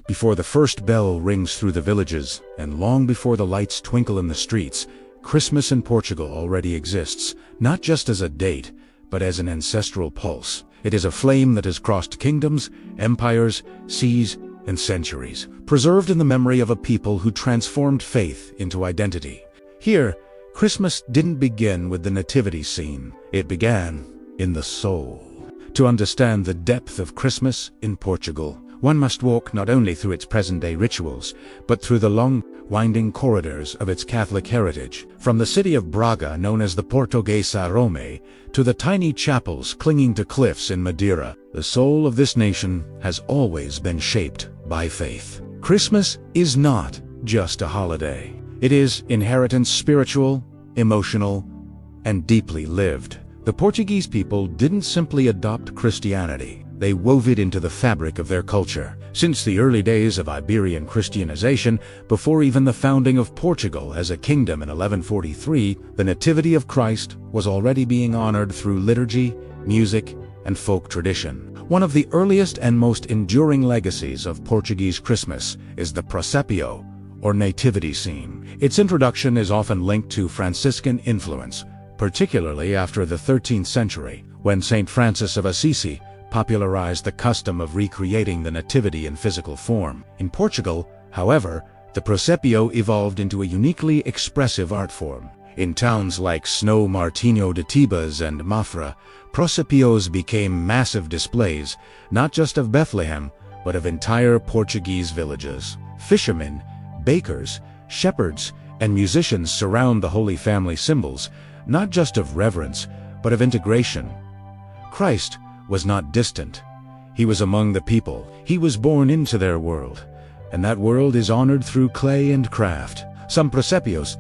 Before the first bell rings through the villages, and long before the lights twinkle in the streets, Christmas in Portugal already exists, not just as a date, but as an ancestral pulse. It is a flame that has crossed kingdoms, empires, seas, and centuries, preserved in the memory of a people who transformed faith into identity. Here, Christmas didn't begin with the nativity scene. It began in the soul. To understand the depth of Christmas in Portugal, one must walk not only through its present-day rituals, but through the long, winding corridors of its Catholic heritage. From the city of Braga, known as the Portuguese Rome, to the tiny chapels clinging to cliffs in Madeira, the soul of this nation has always been shaped by faith. Christmas is not just a holiday. It is inheritance, spiritual, emotional, and deeply lived. The Portuguese people didn't simply adopt Christianity. They wove it into the fabric of their culture. Since the early days of Iberian Christianization, before even the founding of Portugal as a kingdom in 1143, the Nativity of Christ was already being honored through liturgy, music, and folk tradition. One of the earliest and most enduring legacies of Portuguese Christmas is the presépio, or nativity scene. Its introduction is often linked to Franciscan influence, particularly after the 13th century, when Saint Francis of Assisi popularized the custom of recreating the nativity in physical form. In Portugal, however, the presépio evolved into a uniquely expressive art form. In towns like São Martinho de Tebas and Mafra, presépios became massive displays, not just of Bethlehem, but of entire Portuguese villages. Fishermen, bakers, shepherds, and musicians surround the Holy Family symbols, not just of reverence, but of integration. Christ was not distant. He was among the people. He was born into their world, and that world is honored through clay and craft. Some presépios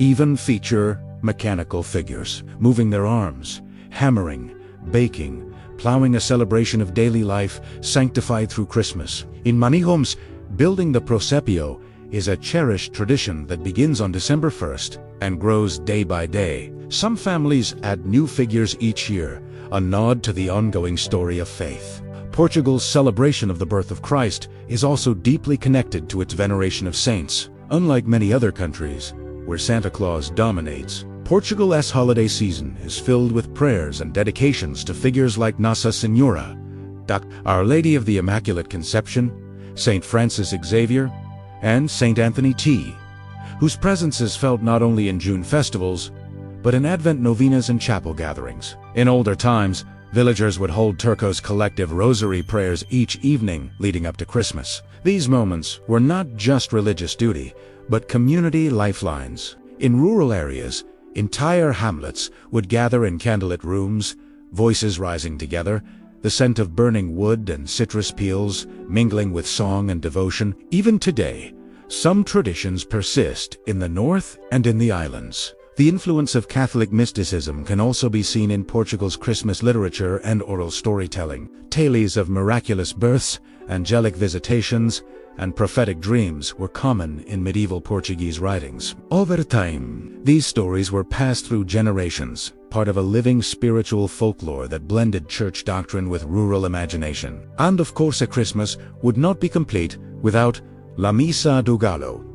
even feature mechanical figures, moving their arms, hammering, baking, plowing, a celebration of daily life sanctified through Christmas. In many homes, building the presépio is a cherished tradition that begins on December 1st and grows day by day. Some families add new figures each year, a nod to the ongoing story of faith. Portugal's celebration of the birth of Christ is also deeply connected to its veneration of saints. Unlike many other countries, where Santa Claus dominates, Portugal's holiday season is filled with prayers and dedications to figures like Nossa Senhora, Our Lady of the Immaculate Conception, Saint Francis Xavier, and Saint Anthony T, whose presence is felt not only in June festivals, but in Advent novenas and chapel gatherings. In older times, villagers would hold Turcos' collective rosary prayers each evening leading up to Christmas. These moments were not just religious duty, but community lifelines. In rural areas, entire hamlets would gather in candlelit rooms, voices rising together, the scent of burning wood and citrus peels mingling with song and devotion. Even today, some traditions persist in the north and in the islands. The influence of Catholic mysticism can also be seen in Portugal's Christmas literature and oral storytelling. Tales of miraculous births, angelic visitations, and prophetic dreams were common in medieval Portuguese writings. Over time, these stories were passed through generations, part of a living spiritual folklore that blended church doctrine with rural imagination. And of course, a Christmas would not be complete without La Missa do Galo,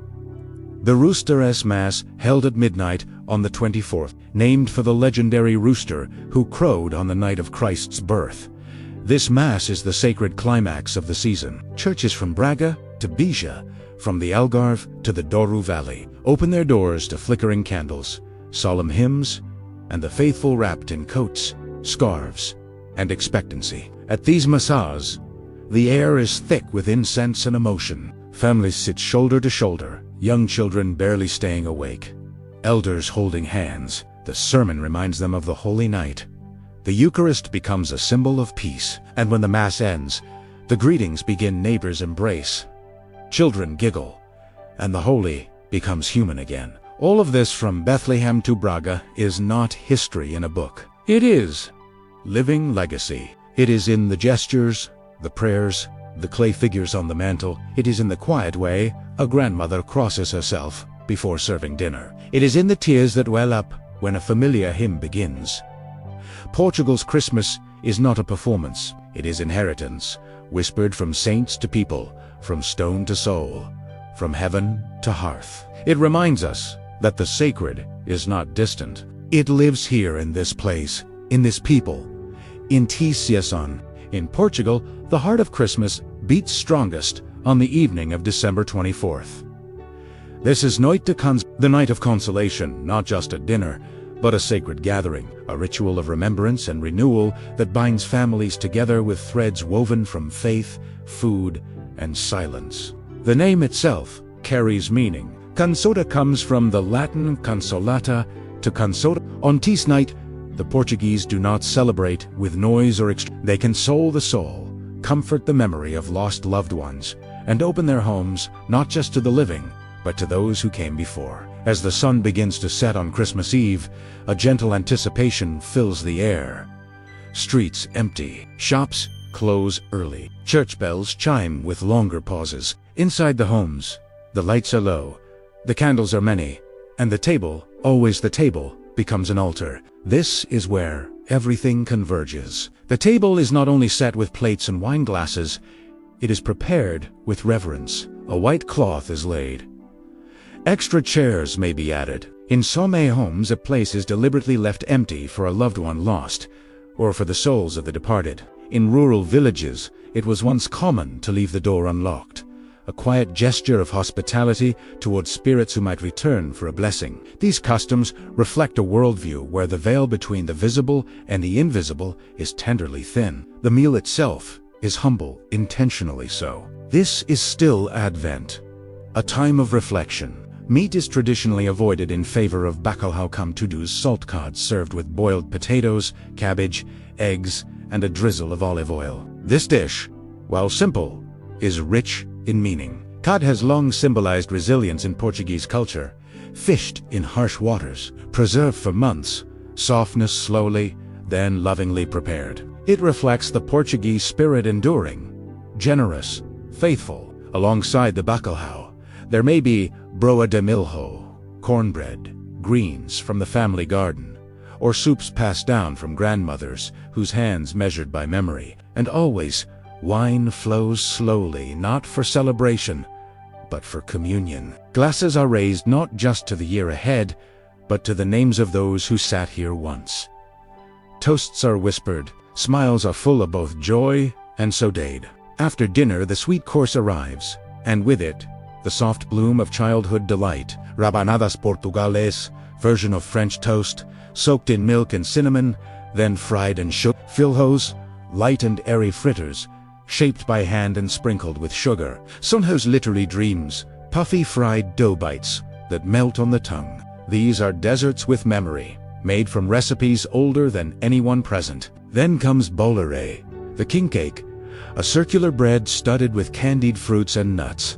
the Rooster's Mass held at midnight on the 24th, named for the legendary rooster who crowed on the night of Christ's birth. This Mass is the sacred climax of the season. Churches from Braga to Beja, from the Algarve to the Douro Valley, open their doors to flickering candles, solemn hymns, and the faithful wrapped in coats, scarves, and expectancy. At these massas, the air is thick with incense and emotion. Families sit shoulder to shoulder, young children barely staying awake, elders holding hands. The sermon reminds them of the Holy Night. The Eucharist becomes a symbol of peace, and when the Mass ends, the greetings begin. Neighbors embrace, children giggle, and the holy becomes human again. All of this, from Bethlehem to Braga, is not history in a book. It is living legacy. It is in the gestures, the prayers, the clay figures on the mantle. It is in the quiet way a grandmother crosses herself before serving dinner. It is in the tears that well up when a familiar hymn begins. Portugal's Christmas is not a performance. It is inheritance, whispered from saints to people, from stone to soul, from heaven to hearth. It reminds us that the sacred is not distant. It lives here in this place, in this people, in Tiason. In Portugal, the heart of Christmas beats strongest on the evening of December 24th. This is Noite de Consoada, the night of consolation, not just a dinner, but a sacred gathering, a ritual of remembrance and renewal that binds families together with threads woven from faith, food, and silence. The name itself carries meaning. Consoada comes from the Latin consolata to consoda. On this night, the Portuguese do not celebrate with noise or they console the soul, comfort the memory of lost loved ones, and open their homes not just to the living, but to those who came before. As the sun begins to set on Christmas Eve, a gentle anticipation fills the air. Streets empty, shops close early, church bells chime with longer pauses. Inside the homes, the lights are low, the candles are many, and the table, always the table, becomes an altar. This is where everything converges. The table is not only set with plates and wine glasses, it is prepared with reverence. A white cloth is laid. Extra chairs may be added. In some homes, a place is deliberately left empty for a loved one lost, or for the souls of the departed. In rural villages, it was once common to leave the door unlocked, a quiet gesture of hospitality towards spirits who might return for a blessing. These customs reflect a worldview where the veil between the visible and the invisible is tenderly thin. The meal itself is humble, intentionally so. This is still Advent, a time of reflection. Meat is traditionally avoided in favor of bacalhau cum to-dos, salt cod served with boiled potatoes, cabbage, eggs, and a drizzle of olive oil. This dish, while simple, is rich in meaning. Cod has long symbolized resilience in Portuguese culture. Fished in harsh waters, preserved for months, softness slowly, then lovingly prepared. It reflects the Portuguese spirit, enduring, generous, faithful. Alongside the bacalhau, there may be broa de milho, cornbread, greens from the family garden, or soups passed down from grandmothers whose hands measured by memory. And always, wine flows slowly, not for celebration, but for communion. Glasses are raised not just to the year ahead, but to the names of those who sat here once. Toasts are whispered, smiles are full of both joy and saudade. After dinner, the sweet course arrives, and with it, the soft bloom of childhood delight. Rabanadas Portugales, version of French toast, soaked in milk and cinnamon, then fried and shook. Filhos, light and airy fritters, shaped by hand and sprinkled with sugar. Sonhos, literally dreams, puffy fried dough bites that melt on the tongue. These are desserts with memory, made from recipes older than anyone present. Then comes Bolo-Rei, the king cake, a circular bread studded with candied fruits and nuts,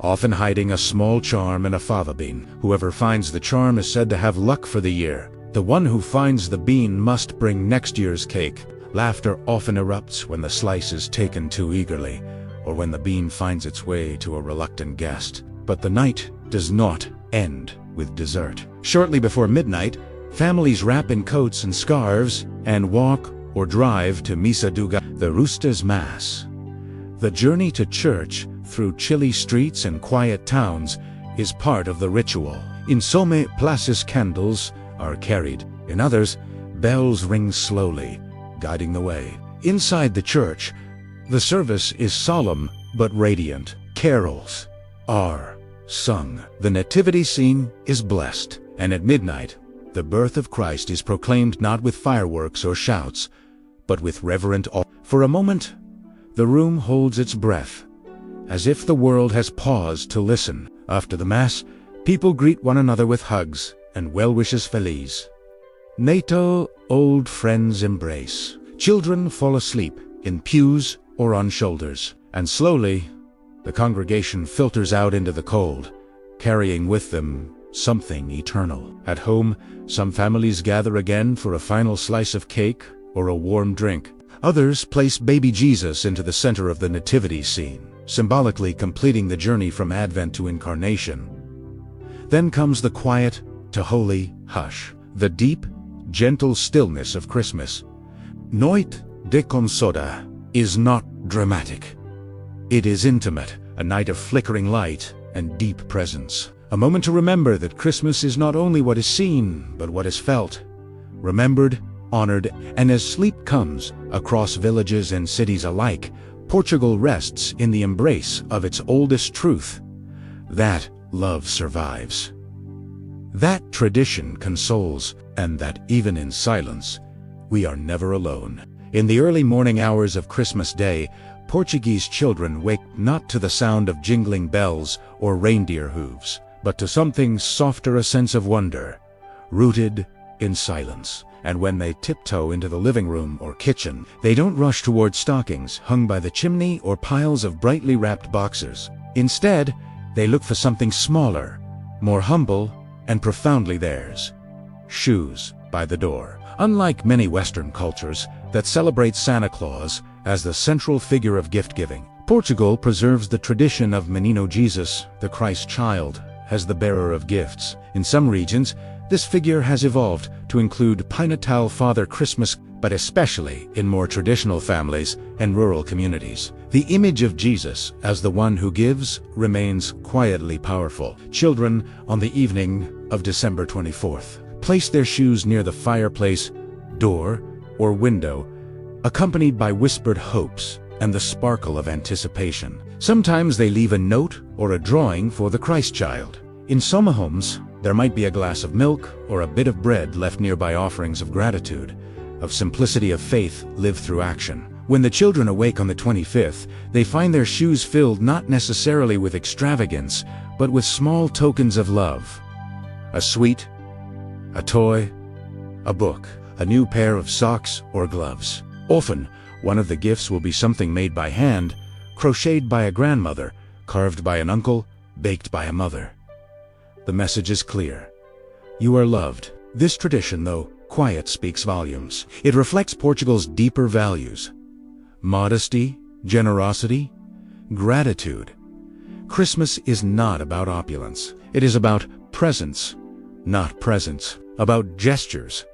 often hiding a small charm and a fava bean. Whoever finds the charm is said to have luck for the year. The one who finds the bean must bring next year's cake. Laughter often erupts when the slice is taken too eagerly, or when the bean finds its way to a reluctant guest. But the night does not end with dessert. Shortly before midnight, families wrap in coats and scarves and walk or drive to Missa do Galo, the Rooster's Mass. The journey to church through chilly streets and quiet towns is part of the ritual. In some places, candles are carried. In others, bells ring slowly, guiding the way. Inside the church, the service is solemn but radiant. Carols are sung. The nativity scene is blessed, and at midnight, the birth of Christ is proclaimed not with fireworks or shouts, but with reverent awe. For a moment, the room holds its breath, as if the world has paused to listen. After the Mass, people greet one another with hugs and well wishes feliz. Nato, old friends embrace. Children fall asleep in pews or on shoulders, and slowly, the congregation filters out into the cold, carrying with them something eternal. At home, some families gather again for a final slice of cake or a warm drink. Others place baby Jesus into the center of the nativity scene, symbolically completing the journey from Advent to Incarnation. Then comes the quiet to holy hush, the deep, gentle stillness of Christmas. Noite de Consoada is not dramatic. It is intimate, a night of flickering light and deep presence. A moment to remember that Christmas is not only what is seen, but what is felt, remembered, honored, and as sleep comes across villages and cities alike, Portugal rests in the embrace of its oldest truth, that love survives. That tradition consoles, and that even in silence, we are never alone. In the early morning hours of Christmas Day, Portuguese children wake not to the sound of jingling bells or reindeer hooves, but to something softer, a sense of wonder, rooted in silence. And when they tiptoe into the living room or kitchen, they don't rush toward stockings hung by the chimney or piles of brightly wrapped boxes. Instead, they look for something smaller, more humble, and profoundly theirs: shoes by the door. Unlike many Western cultures that celebrate Santa Claus as the central figure of gift-giving, Portugal preserves the tradition of Menino Jesus, the Christ child, as the bearer of gifts. In some regions, this figure has evolved to include Pai Natal, Father Christmas, but especially in more traditional families and rural communities. The image of Jesus as the one who gives remains quietly powerful. Children, on the evening of December 24th, place their shoes near the fireplace, door, or window, accompanied by whispered hopes and the sparkle of anticipation. Sometimes they leave a note or a drawing for the Christ child. In some homes, there might be a glass of milk or a bit of bread left nearby, offerings of gratitude, of simplicity, of faith lived through action. When the children awake on the 25th, they find their shoes filled not necessarily with extravagance, but with small tokens of love. A sweet, a toy, a book, a new pair of socks or gloves. Often, one of the gifts will be something made by hand, crocheted by a grandmother, carved by an uncle, baked by a mother. The message is clear: you are loved. This tradition, though quiet, speaks volumes. It reflects Portugal's deeper values: modesty, generosity, gratitude. Christmas is not about opulence. It is about presence, not presents, about gestures,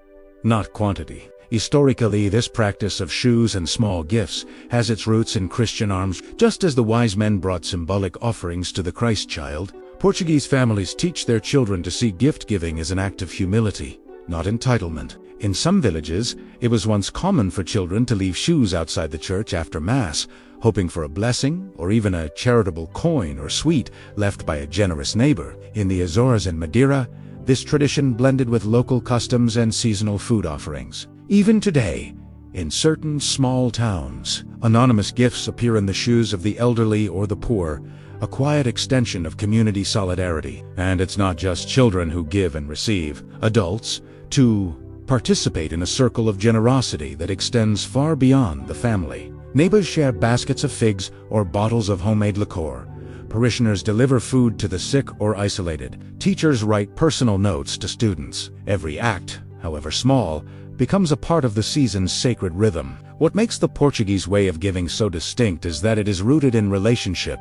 not quantity. Historically, this practice of shoes and small gifts has its roots in Christian arms. Just as the wise men brought symbolic offerings to the Christ child, Portuguese families teach their children to see gift-giving as an act of humility, not entitlement. In some villages, it was once common for children to leave shoes outside the church after Mass, hoping for a blessing or even a charitable coin or sweet left by a generous neighbor. In the Azores and Madeira, this tradition blended with local customs and seasonal food offerings. Even today, in certain small towns, anonymous gifts appear in the shoes of the elderly or the poor, a quiet extension of community solidarity. And it's not just children who give and receive. Adults, too, participate in a circle of generosity that extends far beyond the family. Neighbors share baskets of figs or bottles of homemade liqueur. Parishioners deliver food to the sick or isolated. Teachers write personal notes to students. Every act, however small, becomes a part of the season's sacred rhythm. What makes the Portuguese way of giving so distinct is that it is rooted in relationship,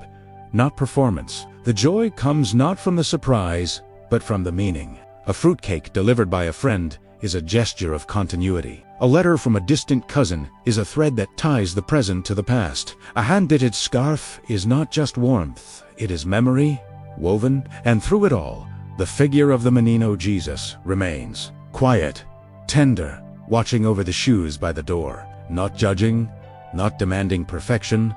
not performance. The joy comes not from the surprise, but from the meaning. A fruitcake delivered by a friend is a gesture of continuity. A letter from a distant cousin is a thread that ties the present to the past. A hand-knitted scarf is not just warmth, it is memory, woven, and through it all, the figure of the Menino Jesus remains. Quiet, tender, watching over the shoes by the door, not judging, not demanding perfection,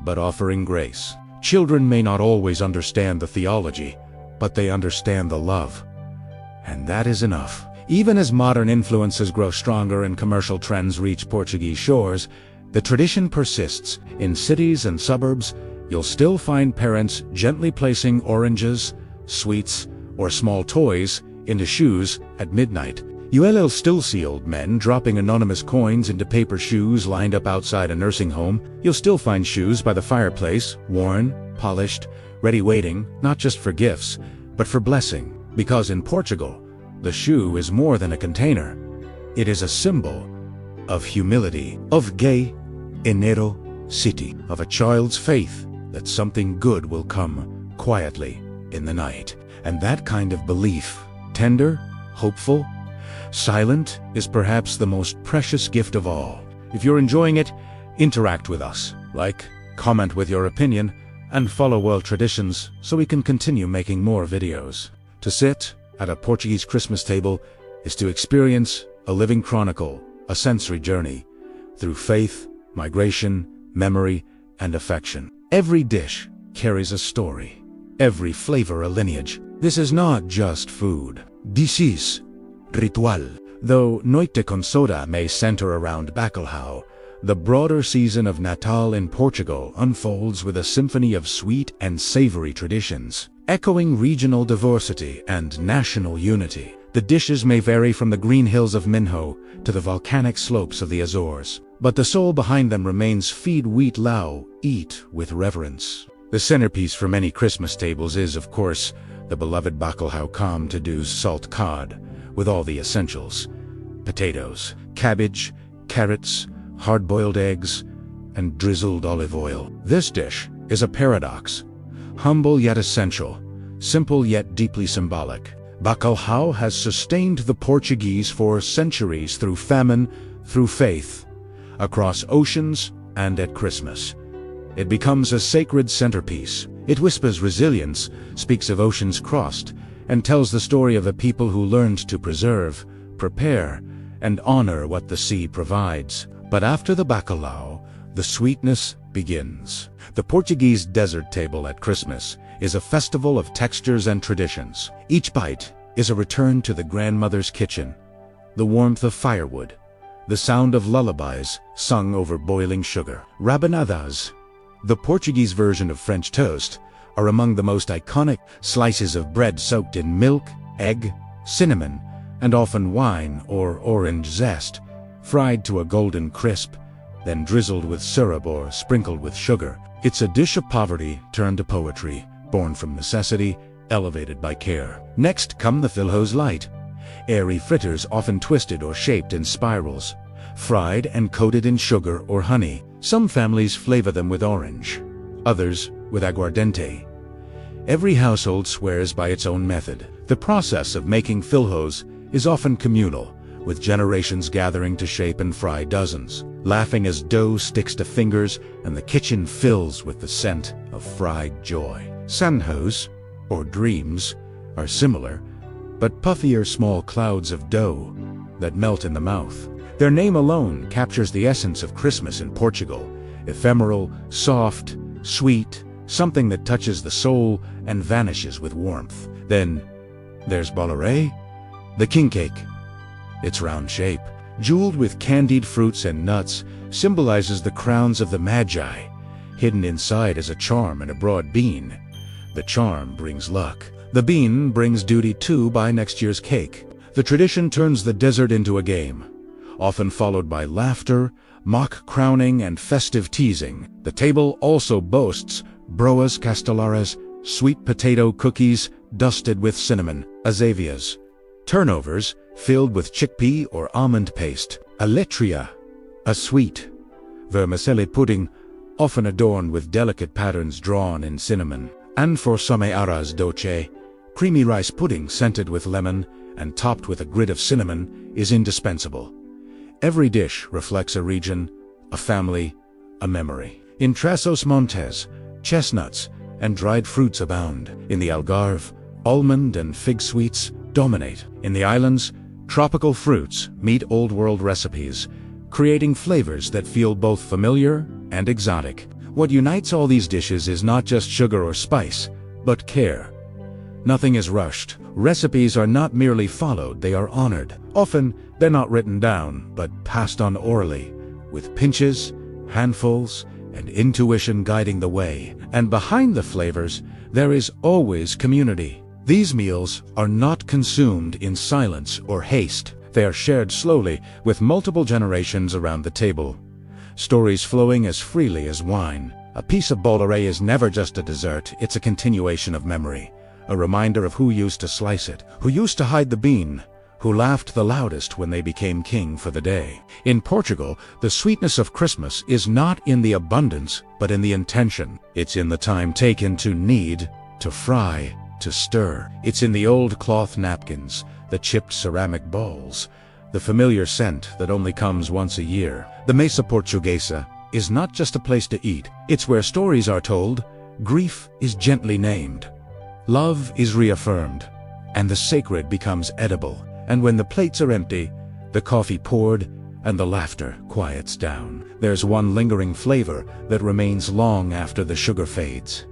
but offering grace. Children may not always understand the theology, but they understand the love. And that is enough. Even as modern influences grow stronger and commercial trends reach Portuguese shores, the tradition persists. In cities and suburbs, you'll still find parents gently placing oranges, sweets, or small toys into shoes at midnight. You'll still see old men dropping anonymous coins into paper shoes lined up outside a nursing home. You'll still find shoes by the fireplace, worn, polished, ready waiting, not just for gifts, but for blessing. Because in Portugal, the shoe is more than a container. It is a symbol of humility, of gay, enero city, of a child's faith that something good will come quietly in the night. And that kind of belief, tender, hopeful, silent, is perhaps the most precious gift of all. If you're enjoying it, interact with us. Like, comment with your opinion, and follow world traditions so we can continue making more videos. To sit at a Portuguese Christmas table is to experience a living chronicle, a sensory journey through faith, migration, memory, and affection. Every dish carries a story, every flavor a lineage. This is not just food. This is ritual. Though Noite de Consoada may center around bacalhau, the broader season of Natal in Portugal unfolds with a symphony of sweet and savory traditions, echoing regional diversity and national unity. The dishes may vary from the green hills of Minho to the volcanic slopes of the Azores, but the soul behind them remains feed wheat lao, eat with reverence. The centerpiece for many Christmas tables is, of course, the beloved bacalhau com to-do's salt cod, with all the essentials: potatoes, cabbage, carrots, hard-boiled eggs, and drizzled olive oil. This dish is a paradox, humble yet essential, simple yet deeply symbolic. Bacalhau has sustained the Portuguese for centuries through famine, through faith, across oceans and at Christmas. It becomes a sacred centerpiece. It whispers resilience, speaks of oceans crossed, and tells the story of a people who learned to preserve, prepare, and honor what the sea provides. But after the bacalhau, the sweetness begins. The Portuguese desert table at Christmas is a festival of textures and traditions. Each bite is a return to the grandmother's kitchen, the warmth of firewood, the sound of lullabies sung over boiling sugar. Rabanadas, the Portuguese version of French toast, are among the most iconic. Slices of bread soaked in milk, egg, cinnamon, and often wine or orange zest, fried to a golden crisp, then drizzled with syrup or sprinkled with sugar. It's a dish of poverty turned to poetry, born from necessity, elevated by care. Next come the filhos light, airy fritters often twisted or shaped in spirals, fried and coated in sugar or honey. Some families flavor them with orange, others with aguardiente. Every household swears by its own method. The process of making filhos is often communal, with generations gathering to shape and fry dozens, laughing as dough sticks to fingers and the kitchen fills with the scent of fried joy. Sonhos, or dreams, are similar, but puffier small clouds of dough that melt in the mouth. Their name alone captures the essence of Christmas in Portugal: ephemeral, soft, sweet, something that touches the soul and vanishes with warmth. Then there's Bolo-Rei, the king cake. Its round shape, jeweled with candied fruits and nuts, symbolizes the crowns of the Magi. Hidden inside is a charm and a broad bean. The charm brings luck. The bean brings duty to buy next year's cake. The tradition turns the desert into a game, often followed by laughter, mock crowning, and festive teasing. The table also boasts broas castellares, sweet potato cookies dusted with cinnamon, azevias, turnovers filled with chickpea or almond paste, aletria, a sweet, vermicelli pudding, often adorned with delicate patterns drawn in cinnamon, and for some arroz doce, creamy rice pudding scented with lemon and topped with a grit of cinnamon is indispensable. Every dish reflects a region, a family, a memory. In Trás Montes, chestnuts and dried fruits abound. In the Algarve, almond and fig sweets dominate. In the islands, tropical fruits meet old world recipes, creating flavors that feel both familiar and exotic. What unites all these dishes is not just sugar or spice, but care. Nothing is rushed. Recipes are not merely followed, they are honored. Often, they're not written down, but passed on orally, with pinches, handfuls, and intuition guiding the way. And behind the flavors, there is always community. These meals are not consumed in silence or haste. They are shared slowly, with multiple generations around the table. Stories flowing as freely as wine. A piece of Bolo-Rei is never just a dessert, it's a continuation of memory. A reminder of who used to slice it, who used to hide the bean, who laughed the loudest when they became king for the day. In Portugal, the sweetness of Christmas is not in the abundance, but in the intention. It's in the time taken to knead, to fry, to stir. It's in the old cloth napkins, the chipped ceramic bowls, the familiar scent that only comes once a year. The Mesa Portuguesa is not just a place to eat. It's where stories are told, Grief is gently named. Love is reaffirmed, and the sacred becomes edible. And when the plates are empty, the coffee poured, and the laughter quiets down, there's one lingering flavor that remains long after the sugar fades.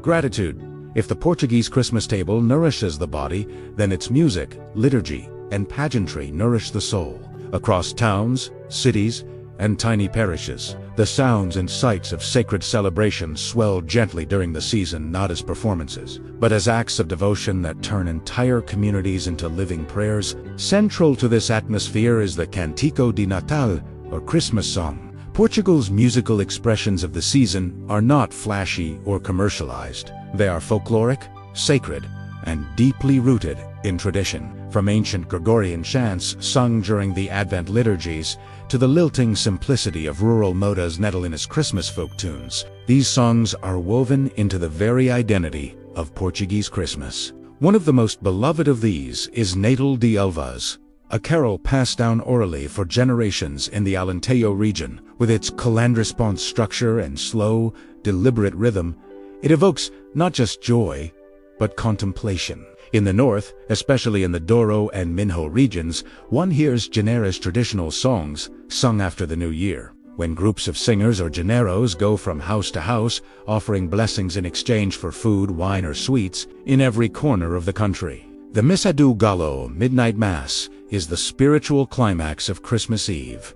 Gratitude. If the Portuguese Christmas table nourishes the body, then its music, liturgy, and pageantry nourish the soul. Across towns, cities, and tiny parishes, the sounds and sights of sacred celebration swell gently during the season, not as performances, but as acts of devotion that turn entire communities into living prayers. Central to this atmosphere is the Cantico de Natal, or Christmas song. Portugal's musical expressions of the season are not flashy or commercialized. They are folkloric, sacred, and deeply rooted in tradition. From ancient Gregorian chants sung during the Advent liturgies to the lilting simplicity of rural modas Natalines Christmas folk tunes, these songs are woven into the very identity of Portuguese Christmas. One of the most beloved of these is Natal de Elvas, a carol passed down orally for generations in the Alentejo region. With its calandresponse structure and slow, deliberate rhythm, it evokes not just joy, but contemplation. In the north, especially in the Douro and Minho regions, one hears Janeira's traditional songs sung after the new year, when groups of singers or Janeiros go from house to house, offering blessings in exchange for food, wine, or sweets in every corner of the country. The Missa do Galo, Midnight Mass, is the spiritual climax of Christmas Eve,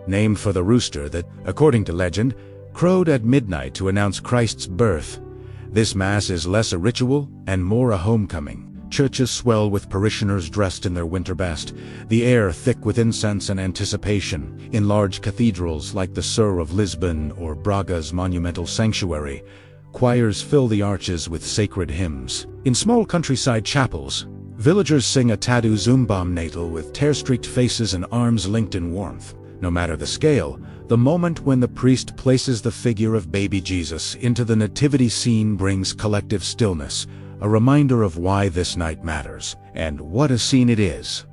named for the rooster that, according to legend, crowed at midnight to announce Christ's birth. This Mass is less a ritual and more a homecoming. Churches swell with parishioners dressed in their winter best, the air thick with incense and anticipation. In large cathedrals like the Sur of Lisbon or Braga's monumental sanctuary, choirs fill the arches with sacred hymns. In small countryside chapels, villagers sing a Tadu Zumbam Natal with tear-streaked faces and arms linked in warmth. No matter the scale, the moment when the priest places the figure of baby Jesus into the nativity scene brings collective stillness, a reminder of why this night matters, and what a scene it is.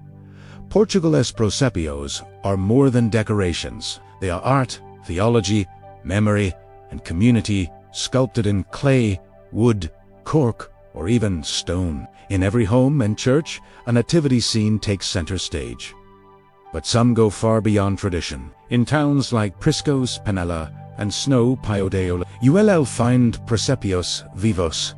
Portugal's presépios are more than decorations. They are art, theology, memory, and community, sculpted in clay, wood, cork, or even stone. In every home and church, a nativity scene takes center stage. But some go far beyond tradition. In towns like Priscos, Penella, and Snow Piodeola, you'll find presépios vivos,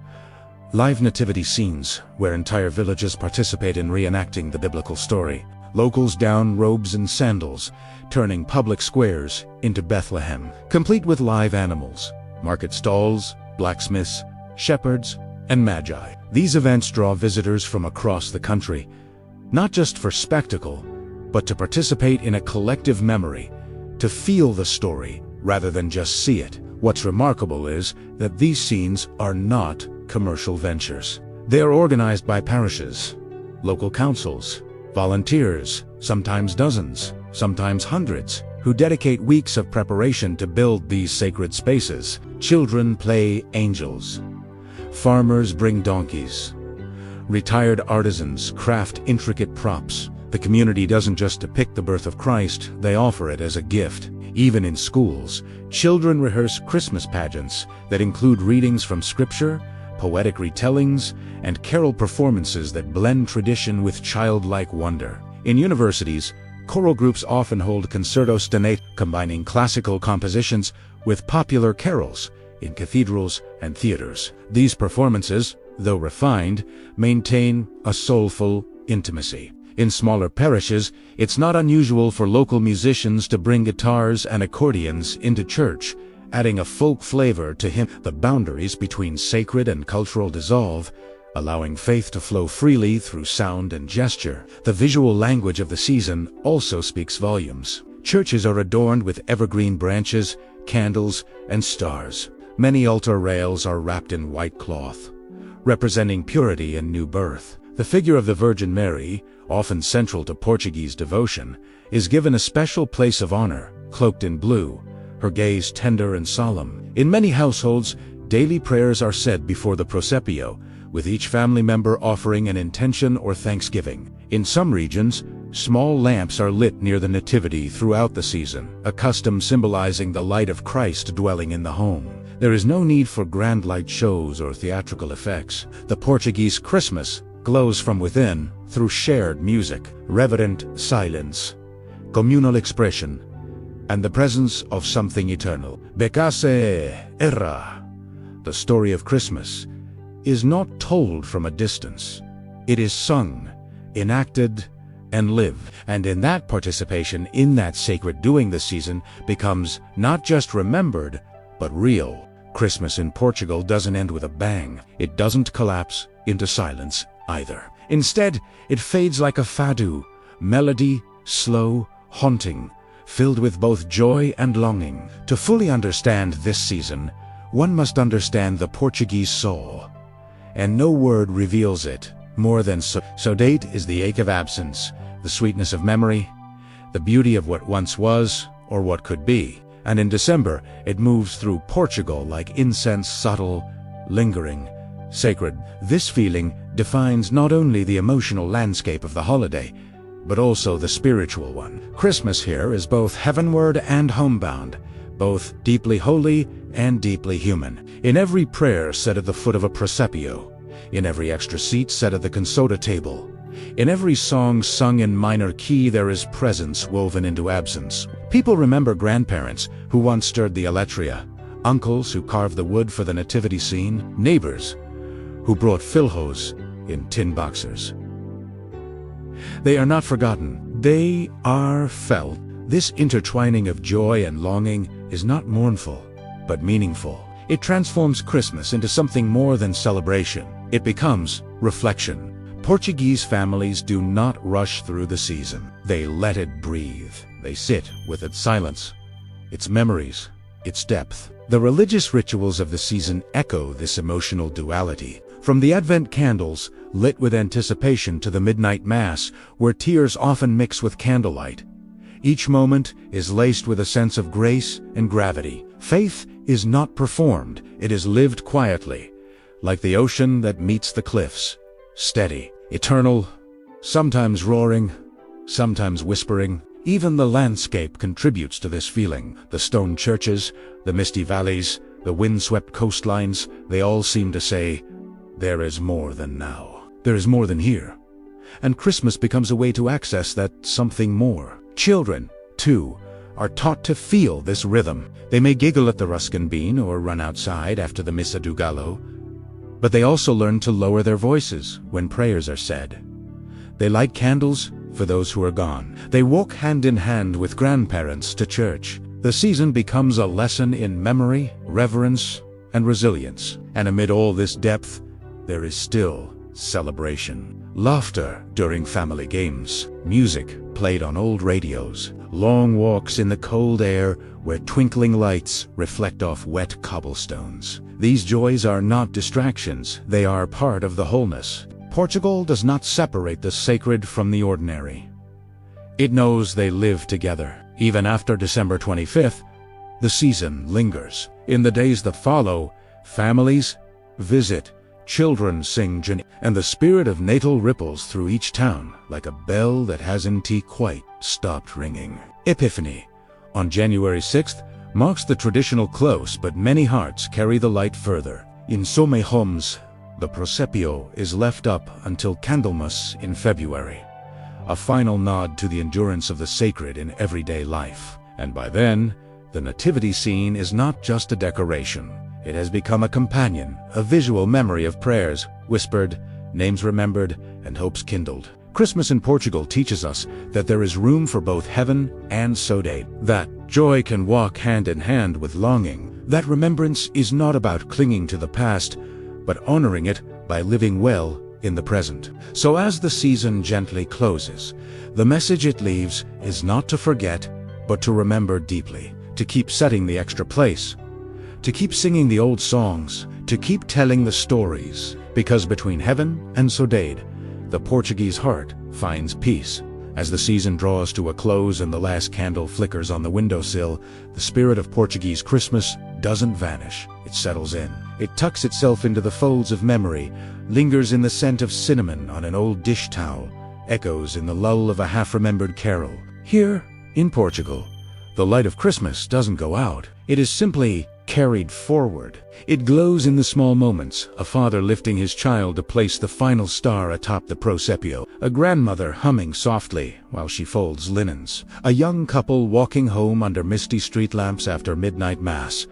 live nativity scenes where entire villages participate in reenacting the biblical story. Locals don robes and sandals, turning public squares into Bethlehem, complete with live animals, market stalls, blacksmiths, shepherds, and magi. These events draw visitors from across the country, not just for spectacle, but to participate in a collective memory, to feel the story rather than just see it. What's remarkable is that these scenes are not commercial ventures. They are organized by parishes, local councils, volunteers, sometimes dozens, sometimes hundreds, who dedicate weeks of preparation to build these sacred spaces. Children play angels. Farmers bring donkeys. Retired artisans craft intricate props. The community doesn't just depict the birth of Christ, they offer it as a gift. Even in schools, children rehearse Christmas pageants that include readings from Scripture, poetic retellings, and carol performances that blend tradition with childlike wonder. In universities, choral groups often hold concertos de Natal, combining classical compositions with popular carols. In cathedrals and theaters, these performances, though refined, maintain a soulful intimacy. In smaller parishes, it's not unusual for local musicians to bring guitars and accordions into church, adding a folk flavor to hymn. The boundaries between sacred and cultural dissolve, allowing faith to flow freely through sound and gesture. The visual language of the season also speaks volumes. Churches are adorned with evergreen branches, candles, and stars. Many altar rails are wrapped in white cloth, representing purity and new birth. The figure of the Virgin Mary, often central to Portuguese devotion, is given a special place of honor, cloaked in blue, her gaze tender and solemn. In many households, daily prayers are said before the presépio, with each family member offering an intention or thanksgiving. In some regions, small lamps are lit near the nativity throughout the season, a custom symbolizing the light of Christ dwelling in the home. There is no need for grand light shows or theatrical effects. The Portuguese Christmas glows from within through shared music, reverent silence, communal expression, and the presence of something eternal. Becase era. The story of Christmas is not told from a distance. It is sung, enacted, and lived. And in that participation, in that sacred doing, the season becomes not just remembered, but real. Christmas in Portugal doesn't end with a bang. It doesn't collapse into silence either. Instead, it fades like a fado, melody, slow, haunting, filled with both joy and longing. To fully understand this season, one must understand the Portuguese soul. And no word reveals it more than saudade is the ache of absence, the sweetness of memory, the beauty of what once was or what could be. And in December, it moves through Portugal like incense, subtle, lingering, sacred. This feeling defines not only the emotional landscape of the holiday, but also the spiritual one. Christmas here is both heavenward and homebound, both deeply holy and deeply human. In every prayer said at the foot of a presépio, in every extra seat set at the consoada table, in every song sung in minor key, there is presence woven into absence. People remember grandparents who once stirred the aletria, uncles who carved the wood for the nativity scene, neighbors who brought filhos in tin boxers. They are not forgotten. They are felt. This intertwining of joy and longing is not mournful, but meaningful. It transforms Christmas into something more than celebration. It becomes reflection. Portuguese families do not rush through the season. They let it breathe. They sit with its silence, its memories, its depth. The religious rituals of the season echo this emotional duality. From the Advent candles, lit with anticipation, to the midnight Mass, where tears often mix with candlelight, each moment is laced with a sense of grace and gravity. Faith is not performed, it is lived quietly, like the ocean that meets the cliffs, steady, eternal, sometimes roaring, sometimes whispering. Even the landscape contributes to this feeling. The stone churches, the misty valleys, the wind-swept coastlines, they all seem to say, there is more than now. There is more than here. And Christmas becomes a way to access that something more. Children, too, are taught to feel this rhythm. They may giggle at the Ruskin bean or run outside after the Missa do Gallo, but they also learn to lower their voices when prayers are said. They light candles for those who are gone. They walk hand in hand with grandparents to church. The season becomes a lesson in memory, reverence, and resilience. And amid all this depth, there is still celebration. Laughter during family games, music played on old radios, long walks in the cold air where twinkling lights reflect off wet cobblestones. These joys are not distractions, they are part of the wholeness. Portugal does not separate the sacred from the ordinary. It knows they live together. Even after December 25th, the season lingers. In the days that follow, families visit, children sing, and the spirit of Natal ripples through each town like a bell that hasn't quite stopped ringing. Epiphany, on January 6th, marks the traditional close, but many hearts carry the light further. In some homes, the presépio is left up until Candlemas in February, a final nod to the endurance of the sacred in everyday life. And by then, the nativity scene is not just a decoration. It has become a companion, a visual memory of prayers whispered, names remembered, and hopes kindled. Christmas in Portugal teaches us that there is room for both heaven and saudade, that joy can walk hand in hand with longing, that remembrance is not about clinging to the past, but honoring it by living well in the present. So as the season gently closes, the message it leaves is not to forget, but to remember deeply, to keep setting the extra place, to keep singing the old songs, to keep telling the stories, because between heaven and saudade, the Portuguese heart finds peace. As the season draws to a close and the last candle flickers on the windowsill, the spirit of Portuguese Christmas doesn't vanish. It settles in. It tucks itself into the folds of memory, lingers in the scent of cinnamon on an old dish towel, echoes in the lull of a half-remembered carol. Here, in Portugal, the light of Christmas doesn't go out. It is simply carried forward. It glows in the small moments, a father lifting his child to place the final star atop the presépio, a grandmother humming softly while she folds linens, a young couple walking home under misty street lamps after midnight mass.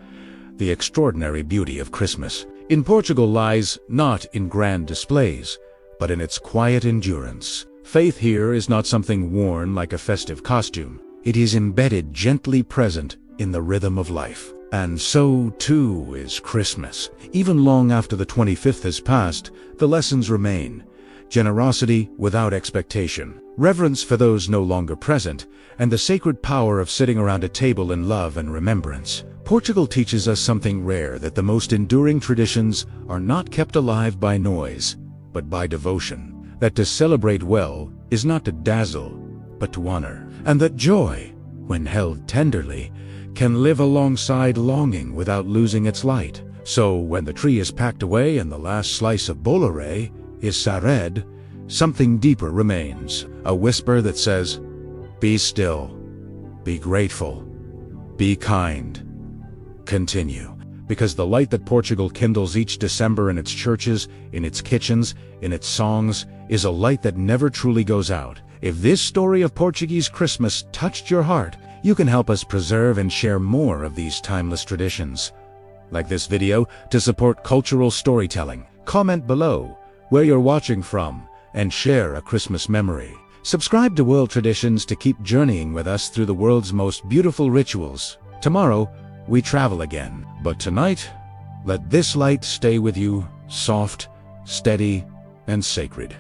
The extraordinary beauty of Christmas in Portugal lies not in grand displays, but in its quiet endurance. Faith here is not something worn like a festive costume. It is embedded, gently present in the rhythm of life. And so, too, is Christmas. Even long after the 25th has passed, the lessons remain. Generosity without expectation, reverence for those no longer present, and the sacred power of sitting around a table in love and remembrance. Portugal teaches us something rare, that the most enduring traditions are not kept alive by noise, but by devotion. That to celebrate well is not to dazzle, but to honor. And that joy, when held tenderly, can live alongside longing without losing its light. So when the tree is packed away and the last slice of Bolo-Rei is sared, something deeper remains. A whisper that says, be still, be grateful, be kind, continue. Because the light that Portugal kindles each December in its churches, in its kitchens, in its songs, is a light that never truly goes out. If this story of Portuguese Christmas touched your heart, you can help us preserve and share more of these timeless traditions. Like this video to support cultural storytelling. Comment below where you're watching from and share a Christmas memory. Subscribe to World Traditions to keep journeying with us through the world's most beautiful rituals. Tomorrow, we travel again. But tonight, let this light stay with you, soft, steady, and sacred.